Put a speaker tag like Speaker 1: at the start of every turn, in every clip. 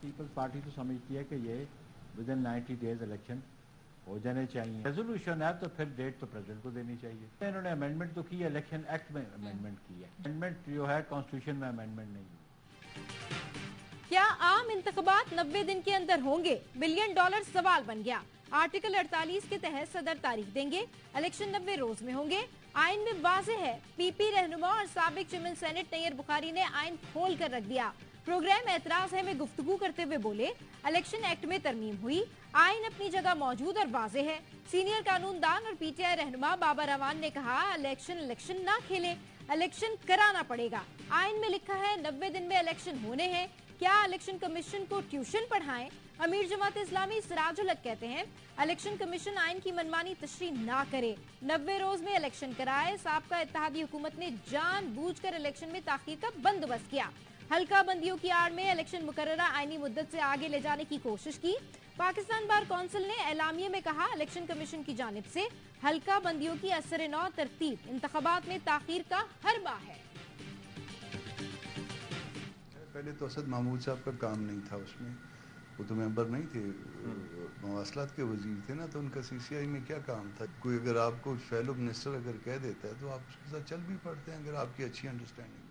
Speaker 1: Peoples party तो समझती है कि ये विद इन 90 डेज इलेक्शन हो जाने चाहिए। रेजोल्यूशन है तो फिर डेट तो प्रेसिडेंट को देनी चाहिए। इन्होंने अमेंडमेंट तो की है, इलेक्शन एक्ट में अमेंडमेंट की है, अमेंडमेंट जो है कॉन्स्टिट्यूशन में अमेंडमेंट नहीं है।
Speaker 2: क्या आम इंतखाबात 90 दिन के अंदर होंगे? $1 बिलियन सवाल बन गया। आर्टिकल 48 के तहत सदर तारीख देंगे, इलेक्शन 90 रोज में होंगे। आइन में वाज़ेह है, पीपी रहनुमा और साबिक चेयरमैन सेनेट नैयर बुखारी ने आइन खोल कर रख दिया। प्रोग्राम एतराज है में गुफ्तगू करते हुए बोले, इलेक्शन एक्ट में तरमीम हुई, आइन अपनी जगह मौजूद और वाज़ेह है। सीनियर कानूनदान और पीटीआई रहनुमा बाबर अवान ने कहा, इलेक्शन ना खेले, इलेक्शन कराना पड़ेगा। आइन में लिखा है 90 दिन में इलेक्शन होने हैं। क्या इलेक्शन कमीशन को ट्यूशन पढ़ाएं? अमीर जमात इस्लामी सिराजुल हक कहते हैं, इलेक्शन कमीशन आइन की मनमानी तशरीह ना करे, 90 रोज में इलेक्शन कराए। साबका इत्तेहादी हुकूमत ने जानबूझकर इलेक्शन में ताखीर का बंदोबस्त किया। हल्का बंदियों की आड़ में इलेक्शन मुकर्ररा आईनी मुद्दत से आगे ले जाने की कोशिश की। पाकिस्तान बार कौंसिल ने एलामिये में कहा, इलेक्शन कमीशन की जानिब से हल्का बंदियों की असर नौ तरतीब इंतखाबात में ताखीर का हरबा है।
Speaker 3: पहले तो असद महमूद साहब का काम नहीं था उसमें, वो तो मेंबर नहीं थे, मवासलात के वजीर थे ना, तो उनका सीसीआई में क्या काम था? कोई अगर आपको फेलो मिनिस्टर अगर कह देता है तो आप उसके साथ चल भी पड़ते हैं, अगर आपकी अच्छी अंडरस्टैंडिंग।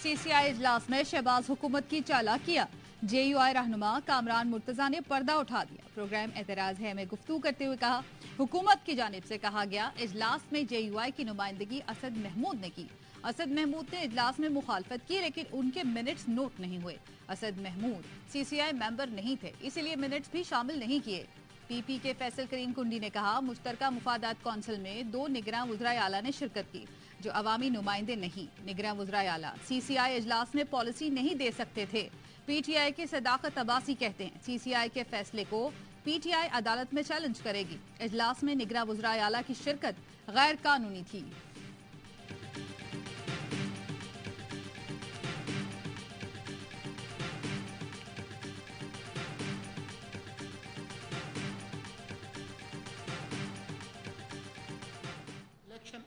Speaker 4: सीसीआई इजलास में शहबाज हुकूमत की चालाकियां, जेयूआई रहनुमा कामरान मुर्तजा ने पर्दा उठा दिया। प्रोग्राम एतराज है में गुफ्तगू करते हुए कहा, हुकूमत की जानिब से कहा गया, इजलास में जेयूआई की नुमाइंदगी असद महमूद ने की। असद महमूद ने इजलास में मुखालफत की, लेकिन उनके मिनट्स नोट नहीं हुए। असद महमूद सीसीआई मेंबर नहीं थे, इसलिए मिनट्स भी शामिल नहीं किए। पीपी के फैसल करीम कुंडी ने कहा, मुश्तरका मुफादात कौंसिल में 2 निगरान वज़राए आला ने शिरकत की, जो अवामी नुमाइंदे नहीं। निगरान वज़राए आला सीसीआई इजलास में पॉलिसी नहीं दे सकते थे। पीटीआई के सदाकत अब्बासी कहते हैं, सीसीआई के फैसले को पीटीआई अदालत में चैलेंज करेगी। इजलास में निगरान वज़राए आला की शिरकत गैर कानूनी थी।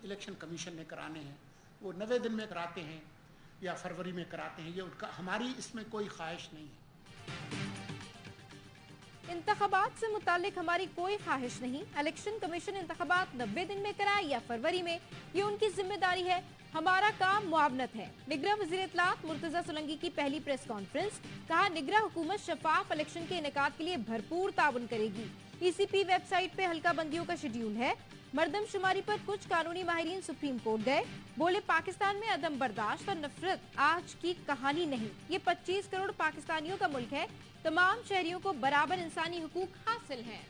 Speaker 5: इलेक्शन कमीशन ने कराने हैं, वो 90 दिन में कराते हैं या फरवरी में कराते हैं, ये उनका, हमारी इसमें कोई ख्वाहिश नहीं है।
Speaker 2: इंतखाबात से मुतालिक हमारी कोई ख्वाहिश नहीं। इलेक्शन कमीशन इंतखाबात 90 दिन में कराए या फरवरी में, ये उनकी जिम्मेदारी है। हमारा काम मुआवनत है। निगरान वज़ीर इत्तलात मुर्तजा सोलंकी की पहली प्रेस कॉन्फ्रेंस, कहा, निगरान हुकूमत शफाफ इलेक्शन के इनेकाद के लिए भरपूर ताउन करेगी। ईसीपी वेबसाइट पे हल्का बंदियों का शेड्यूल है। मर्दमशुमारी पर कुछ कानूनी माहिरीन सुप्रीम कोर्ट गए, बोले पाकिस्तान में अदम बर्दाश्त और नफरत आज की कहानी नहीं, ये 25 करोड़ पाकिस्तानियों का मुल्क है, तमाम शहरियों को बराबर इंसानी हुकूक हासिल हैं।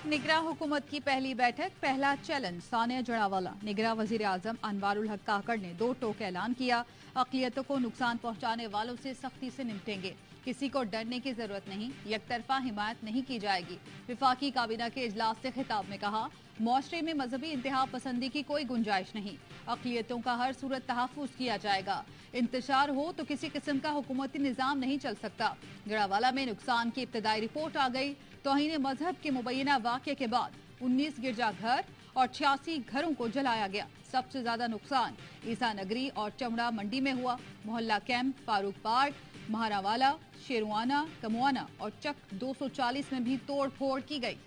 Speaker 4: निगरान हुकूमत की पहली बैठक, पहला चैलेंज सानिया जड़ावाला। निगरान वजीर आजम अनवारुल हक काकड़ ने 2 टोक ऐलान किया, अक़लियतों को नुकसान पहुंचाने वालों से सख्ती से निपटेंगे, किसी को डरने की जरूरत नहीं, यकतरफा हिमायत नहीं की जाएगी। विफाकी काबीना के इजलास से खिताब में कहा, मुआशरे में मजहबी इंतहा पसंदी की कोई गुंजाइश नहीं, अक़लियतों का हर सूरत तहफ़्फ़ुज़ किया जाएगा। इंतशार हो तो किसी किस्म का हुकूमती निज़ाम नहीं चल सकता। जड़ावाला में नुकसान की इब्तदाई रिपोर्ट आ गई। तौहीन मजहब के मुबैना वाक़े के बाद 19 गिरजाघर और 86 घरों को जलाया गया। सबसे ज्यादा नुकसान ईसा नगरी और चमड़ा मंडी में हुआ। मोहल्ला कैंप, फारूक पार्क, महारावाला, शेरवाना, कमुआना और चक 240 में भी तोड़ फोड़ की गई।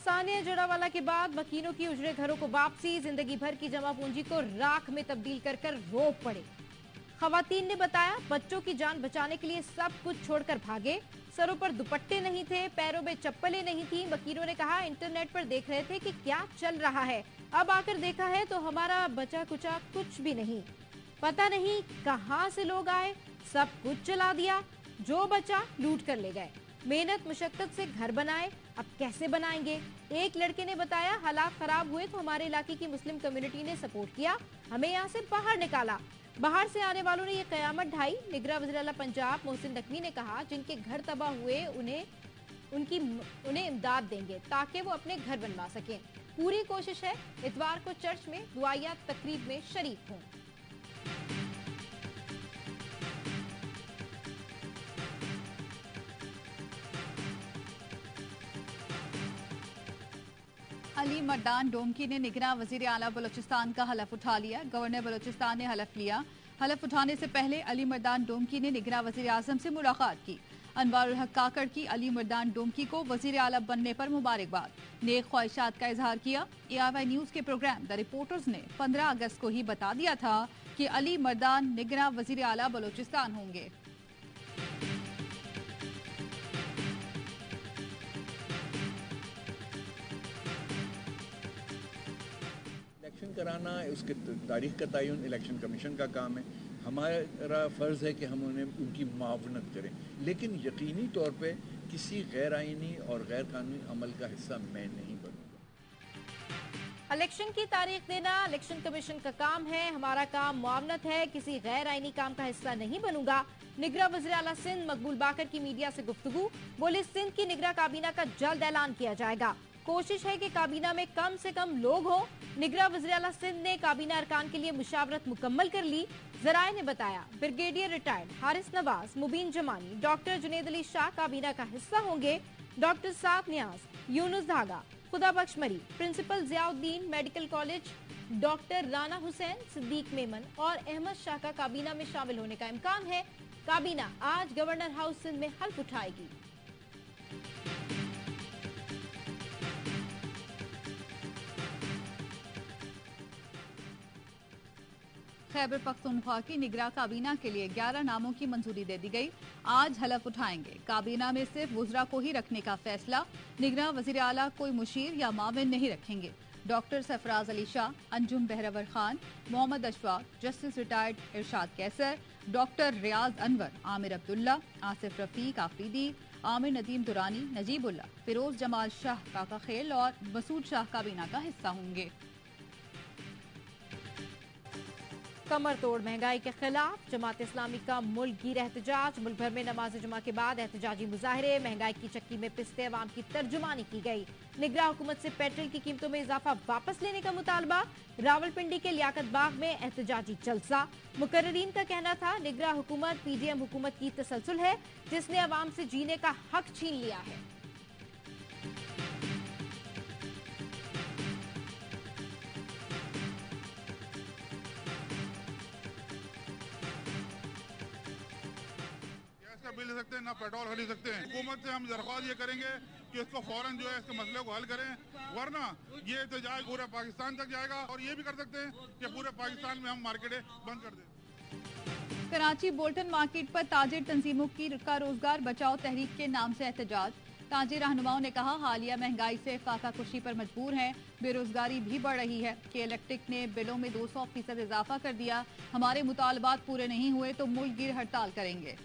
Speaker 2: सानिया जड़ावाला के बाद मकीनों की उजड़े घरों को वापसी, जिंदगी भर की जमा पूंजी को राख में तब्दील कर कर रो पड़े। खवातीन ने बताया, बच्चों की जान बचाने के लिए सब कुछ छोड़कर भागे। सरों पर दुपट्टे नहीं थे, पैरों में चप्पलें नहीं थी। वकीलों ने कहा, इंटरनेट पर देख रहे थे कि क्या चल रहा है, अब आकर देखा है तो हमारा बचा कुचा कुछ भी नहीं। पता नहीं कहां से लोग आए, सब कुछ जला दिया, जो बचा लूट कर ले गए। मेहनत मुशक्कत से घर बनाए, अब कैसे बनाएंगे? एक लड़के ने बताया, हालात खराब हुए तो हमारे इलाके की मुस्लिम कम्युनिटी ने सपोर्ट किया, हमें यहाँ से बाहर निकाला। बाहर से आने वालों ने ये कयामत ढाई। निगरान वज़ीर आला पंजाब मोहसिन नकवी ने कहा, जिनके घर तबाह हुए उन्हें इमदाद देंगे ताकि वो अपने घर बनवा सकें। पूरी कोशिश है इतवार को चर्च में दुआया तकरीब में शरीक हों।
Speaker 4: अली मर्दान डोमकी ने निगरां वजीर आला बलोचिस्तान का हलफ उठा लिया। गवर्नर बलोचिस्तान ने हलफ लिया। हलफ उठाने से पहले अली मर्दान डोमकी ने निगरां वजीर आजम से मुलाकात की। अनवारुल हक काकड़ की अली मर्दान डोमकी को वजीर आला बनने पर मुबारकबाद, नेक ख्वाहिशात का इजहार किया। ARY न्यूज के प्रोग्राम द रिपोर्टर्स ने 15 अगस्त को ही बता दिया था कि अली मर्दान निगरां वजीर आला बलोचिस्तान होंगे।
Speaker 6: इलेक्शन कराना, उसके तारीख का तयन इलेक्शन कमीशन का काम है। हमारा फ़र्ज़ है कि हम उन्हें उनकी मुआवनत करें, लेकिन यकीनी तौर पे किसी गैर आइनी और गैर कानूनी अमल का हिस्सा मैं नहीं बनूंगा।
Speaker 2: इलेक्शन की तारीख देना इलेक्शन कमीशन का काम है, हमारा काम मुआवनत है, किसी गैर आइनी काम का हिस्सा नहीं बनूंगा। निगरां वज़ीर आला सिंध मकबूल बाकर की मीडिया से गुफ्तगू, बोले सिंध की निगरां काबीना का जल्द ऐलान किया जाएगा। कोशिश है कि काबीना में कम से कम लोग हों। निगरां वज़ीर आला सिंध ने काबीना अरकान के लिए मुशावरत मुकम्मल कर ली। जराए ने बताया ब्रिगेडियर रिटायर्ड हारिस नवाज, मुबीन जमानी, डॉक्टर जुनेद अली शाह काबीना का हिस्सा होंगे। डॉक्टर साद नियाज, यूनुस धागा, Khuda Bakhsh Marri, principal Ziauddin medical college, doctor Rana Hussain, Siddique Memon और अहमद शाह का काबीना में शामिल होने का इम्कान है। काबीना आज गवर्नर हाउस सिंध में हल्फ उठाएगी।
Speaker 4: खैबर पख्तूनख्वा की निगरां काबीना के लिए 11 नामों की मंजूरी दे दी गई। आज हलफ उठाएंगे। काबीना में सिर्फ वुज़रा को ही रखने का फैसला। निगरां वज़ीर आला कोई मुशीर या माविन नहीं रखेंगे। डॉक्टर सरफराज अली शाह, अंजुम बहरवर Khan, Mohammad Ashfaq, justice retired Irshad Qaiser, doctor Riaz Anwar, Aamir Abdullah, Asif Rafiq Afridi, Aamir Nadeem Durrani, Najibullah, Feroz Jamal Shah Kaka Khel और मसूद शाह काबीना का हिस्सा होंगे।
Speaker 2: कमर तोड़ महंगाई के खिलाफ जमात इस्लामी का मुल्क गिर एहतजाज। मुल्क भर में नमाज जुमा के बाद एहतजाजी मुजाहरे। महंगाई की चक्की में पिसते अवाम की तर्जुमानी की गई। निगरां हुकूमत से पेट्रोल की कीमतों में इजाफा वापस लेने का मुतालबा। रावलपिंडी के लियाकत बाग में एहतजाजी जलसा। मुकर्रीन का कहना था निगरां हुकूमत PDM हुकूमत की तसलसल है जिसने अवाम से जीने का हक छीन लिया है।
Speaker 7: बिल ले सकते हैं ना पेट्रोल खरीद सकते हैं। हुकूमत से हम दरख्वास्त ये करेंगे कि इसको फौरन जो है इसके मसले को हल करें, वरना ये एहतजाज पूरे पाकिस्तान तक जाएगा। और ये भी कर सकते हैं कि पूरे पाकिस्तान में हम मार्केटें बंद कर दें।
Speaker 4: कराची बोल्टन मार्केट पर ताजिर तंजीमों का रोजगार बचाओ तहरीक के नाम से एहतजाज। ताजिर रहनुमाओं ने कहा हालिया महंगाई से फाका कुशी पर मजबूर हैं, बेरोजगारी भी बढ़ रही है कि इलेक्ट्रिक ने बिलों में 200% इजाफा कर दिया। हमारे मुतालबात पूरे नहीं हुए तो मुल्क गिर हड़ताल करेंगे।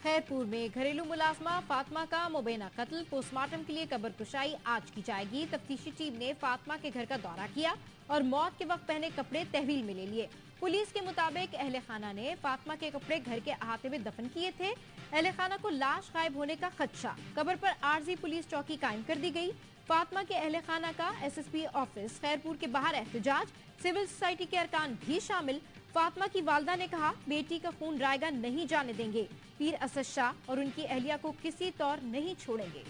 Speaker 2: खैरपुर में घरेलू मुलाजमा फातिमा का मुबैना कत्ल। पोस्टमार्टम के लिए कब्र कुशाई आज की जाएगी। तफ्तीशी टीम ने फातिमा के घर का दौरा किया और मौत के वक्त पहने कपड़े तहवील में ले लिए। पुलिस के मुताबिक अहले खाना ने फातिमा के कपड़े घर के अहाते में दफन किए थे। अहले खाना को लाश गायब होने का खदशा। कब्र पर आरजी पुलिस चौकी कायम कर दी गई। फातिमा के अहले खाना का SSP ऑफिस खैरपुर के बाहर एहतजाज। सिविल सोसाइटी के अरकान भी शामिल। फातिमा की वालदा ने कहा बेटी का खून रायगा नहीं जाने देंगे। पीर असद शाह और उनकी अहलिया को किसी तौर नहीं छोड़ेंगे।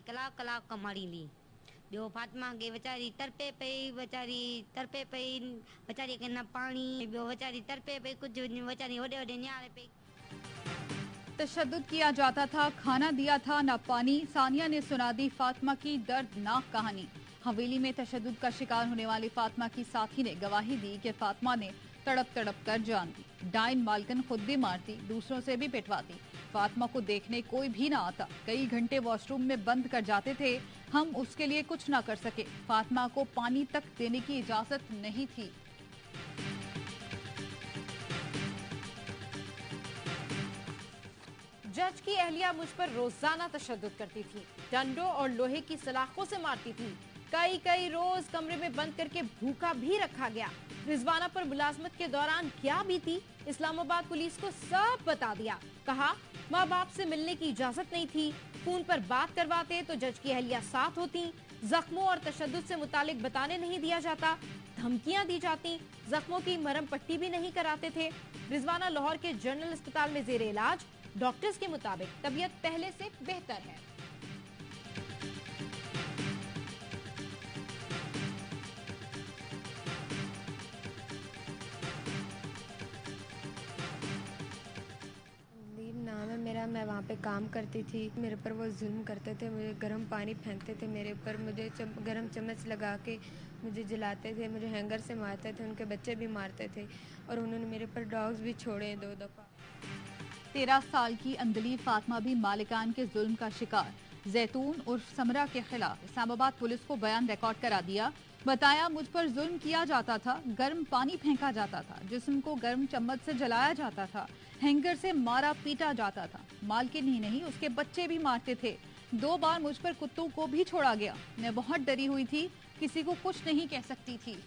Speaker 8: कलाक कलाक का मरी ली जो फातिमा के वेचारी तरपे पई, वेचारी के न पानी, वेचारी तरपे पई, कुछ वेचारी वडे वडे न्यारे पई।
Speaker 4: तशद्दुद किया जाता था, खाना दिया था न पानी। सानिया ने सुना दी फातिमा की दर्दनाक कहानी। हवेली में तशद्दुद का शिकार होने वाली फातिमा की साथी ने गवाही दी कि फातिमा ने तड़प तड़प कर जान दी। डाइन मालकन खुद भी मारती, दूसरों से भी पिटवाती। फातिमा को देखने कोई भी ना आता। कई घंटे वॉशरूम में बंद कर जाते थे। हम उसके लिए कुछ ना कर सके। फातिमा को पानी तक देने की इजाजत नहीं थी।
Speaker 2: जज की अहलिया मुझ पर रोजाना तशद्दुद करती थी, डंडों और लोहे की सलाखों से मारती थी। कई रोज कमरे में बंद करके भूखा भी रखा गया। रिजवाना पर मुलाजमत के दौरान क्या बीती, इस्लामाबाद पुलिस को सब बता दिया। कहा माँ बाप से मिलने की इजाजत नहीं थी, फोन पर बात करवाते तो जज की अहलिया साथ होती, जख्मों और तशद्दुद से मुतालिक बताने नहीं दिया जाता, धमकियां दी जाती, जख्मों की मरहम पट्टी भी नहीं कराते थे। रिजवाना लाहौर के जनरल अस्पताल में जेर इलाज, डॉक्टर्स के मुताबिक तबीयत पहले से बेहतर है।
Speaker 9: नाम है मेरा, मैं वहाँ पे काम करती थी। मेरे पर वो जुल्म करते थे, मुझे गर्म पानी फेंकते थे मेरे ऊपर, मुझे गर्म चम्मच लगा के मुझे जलाते थे, मुझे हैंगर से मारते थे, उनके बच्चे भी मारते थे और उन्होंने मेरे पर डॉग्स भी छोड़े 2 दफ़ा।
Speaker 4: 13 साल की अंदली फातिमा भी मालिकान के जुल्म का शिकार। जैतून उर्फ समरा के खिलाफ इस्लामाबाद पुलिस को बयान रिकॉर्ड करा दिया। बताया मुझ पर जुल्म किया जाता था, गर्म पानी फेंका जाता था, जिस्म को गर्म चम्मच से जलाया जाता था, हैंगर से मारा पीटा जाता था। मालकिन ही नहीं उसके बच्चे भी मारते थे। 2 बार मुझ पर कुत्तों को भी छोड़ा गया। मैं बहुत डरी हुई थी, किसी को कुछ नहीं कह सकती थी।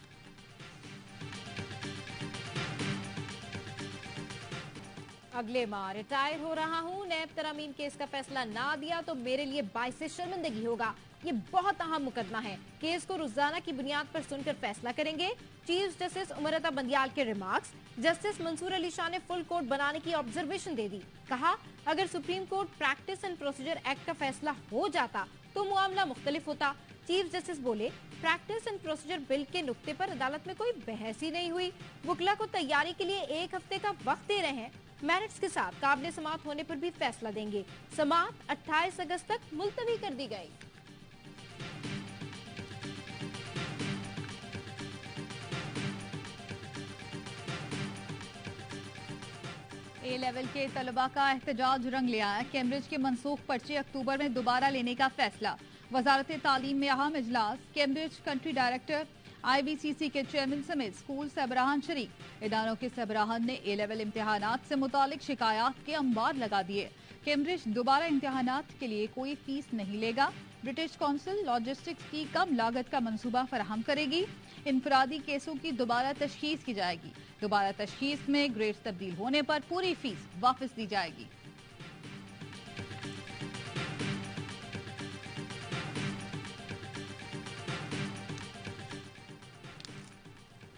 Speaker 2: अगले माह रिटायर हो रहा हूं, नैब तरामीम केस का फैसला ना दिया तो मेरे लिए बाइसे शर्मिंदगी होगा। ये बहुत अहम मुकदमा है, केस को रोजाना की बुनियाद पर सुनकर फैसला करेंगे। चीफ जस्टिस उमरता बंदियाल के रिमार्क्स, जस्टिस मंसूर अली शाह ने फुल कोर्ट बनाने की ऑब्जर्वेशन दे दी। कहा अगर supreme court practice and procedure act का फैसला हो जाता तो मामला मुख्तलिफ होता। चीफ जस्टिस बोले प्रैक्टिस एंड प्रोसीजर बिल के नुक्ते पर अदालत में कोई बहस ही नहीं हुई। वकला को तैयारी के लिए 1 हफ्ते का वक्त दे रहे हैं। मेरिट्स के साथ काबिल समाअत होने पर भी फैसला देंगे। समाअत 28 अगस्त तक मुलतवी कर दी गई।
Speaker 4: ए लेवल के तलबा का एहतजाज रंग लिया है। कैम्ब्रिज के मनसूख पर्चे अक्टूबर में दोबारा लेने का फैसला। वजारत तालीम में अहम इजलास। कैम्ब्रिज कंट्री डायरेक्टर, IVCC के चेयरमैन समेत स्कूल सरबराहान शरीक। इदारों के सरबराहान ने ए लेवल इम्तिहानात से मुतालिक शिकायत के अंबार लगा दिए। कैम्ब्रिज दोबारा इम्तिहानात के लिए कोई फीस नहीं लेगा। ब्रिटिश कौंसिल लॉजिस्टिक्स की कम लागत का मंसूबा फराहम करेगी। इनफरादी केसों की दोबारा तशखीस की जाएगी। दोबारा तशखीस में ग्रेड्स तब्दील होने पर पूरी फीस वापस दी जाएगी।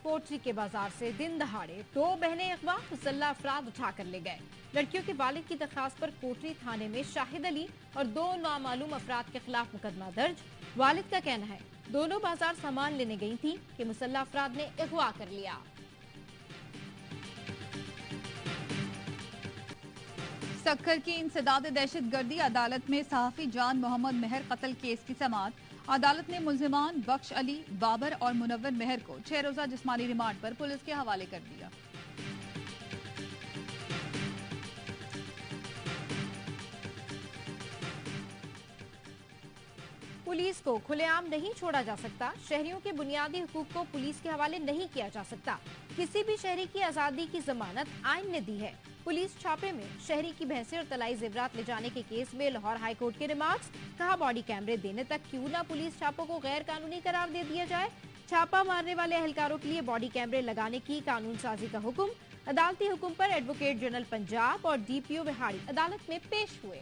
Speaker 2: कोटरी के बाजार से दिन दहाड़े 2 बहनें अगवा, मुसल्लह अफराद उठाकर ले गए। लड़कियों के वालिद की दरखास्त पर कोटरी थाने में शाहिद अली और 2 नामालूम अफराद के खिलाफ मुकदमा दर्ज। वालिद का कहना है दोनों बाजार सामान लेने गई थी कि मुसल्लह अफराद ने अगवा कर लिया।
Speaker 4: सक्खर की इंसदाद दहशत गर्दी अदालत में सहाफी जान मोहम्मद मेहर कत्ल केस की समाअत। अदालत ने मुल्जिमान बख्श अली, बाबर और मुनव्वर मेहर को 6 रोजा जिस्मानी रिमांड पर पुलिस के हवाले कर दिया।
Speaker 2: पुलिस को खुलेआम नहीं छोड़ा जा सकता। शहरियों के बुनियादी हुकूक को पुलिस के हवाले नहीं किया जा सकता। किसी भी शहरी की आजादी की जमानत आइन ने दी है। पुलिस छापे में शहरी की भैंसे और तलाई जेवरात ले जाने के केस में लाहौर हाई कोर्ट के रिमार्क्स। कहा बॉडी कैमरे देने तक क्यों ना पुलिस छापों को गैर कानूनी करार दे दिया जाए। छापा मारने वाले एहलकारों के लिए बॉडी कैमरे लगाने की कानून साजी का हुक्म। अदालती हुक्म पर एडवोकेट जनरल पंजाब और DPO बिहाड़ी अदालत में पेश हुए।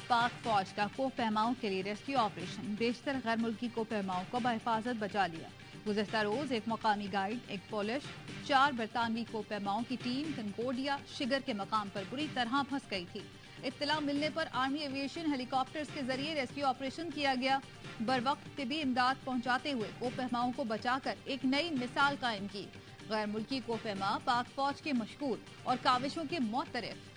Speaker 4: पाक फौज का कोपहमाओं के लिए रेस्क्यू ऑपरेशन। बेशतर गैर मुल्की कोपहमाओं को बहिफाजत बचा लिया। गुज़श्ता रोज एक मकामी गाइड, एक पोलिश, 4 बरतानवी कोपहमाओं की टीम कंकोडिया शिगर के मकाम पर बुरी तरह फंस गई थी। इत्तला मिलने पर आर्मी एविएशन हेलीकॉप्टर्स के जरिए रेस्क्यू ऑपरेशन किया गया। बर वक्त तिबी इमदाद पहुंचाते हुए कोपहमाओं को बचाकर एक नई मिसाल कायम की। गैर मुल्की कोपहमा पाक फौज के मशकूर और काविशों के मोतरफ।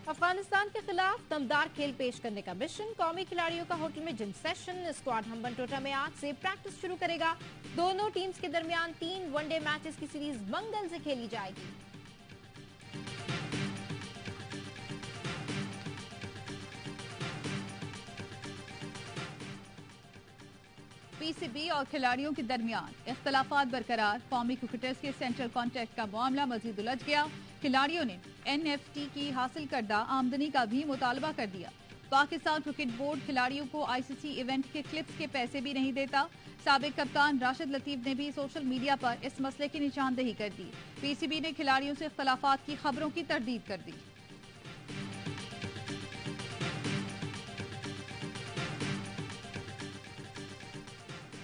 Speaker 2: अफगानिस्तान के खिलाफ दमदार खेल पेश करने का मिशन। कौमी खिलाड़ियों का होटल में जिम सेशन। स्क्वाड हम्बनटोटा में आज से प्रैक्टिस शुरू करेगा। दोनों टीम्स के दरमियान 3 वनडे मैचेस की सीरीज मंगल से खेली जाएगी।
Speaker 4: पीसीबी और खिलाड़ियों के दरमियान इख्तलाफात बरकरार। कौमी क्रिकेटर्स के सेंट्रल कॉन्ट्रैक्ट का मामला मजीद उलझ गया। खिलाड़ियों ने एनएफटी की हासिल करदा आमदनी का भी मुतालबा कर दिया। पाकिस्तान क्रिकेट बोर्ड खिलाड़ियों को आईसीसी इवेंट के क्लिप्स के पैसे भी नहीं देता। साबिक कप्तान राशिद लतीफ ने भी सोशल मीडिया पर इस मसले की निशानदेही कर दी। पीसीबी ने खिलाड़ियों से इख्तलाफात की खबरों की तरदीद कर दी।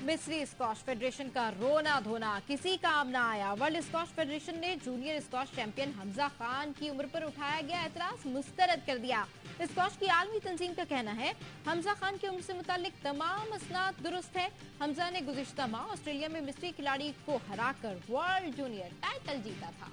Speaker 2: मिस्री स्क्वाश फेडरेशन का रोना धोना किसी काम ना आया। वर्ल्ड स्क्वाश फेडरेशन ने junior squash champion Hamza Khan की उम्र पर उठाया गया एतराज मुस्तरद कर दिया। स्क्वाश की आलमी तंजीम का कहना है हमजा खान की उम्र से मुतालिक तमाम असनाद दुरुस्त है। हमजा ने गुज़िश्ता माह ऑस्ट्रेलिया में मिस्री खिलाड़ी को हराकर वर्ल्ड जूनियर टाइटल जीता था।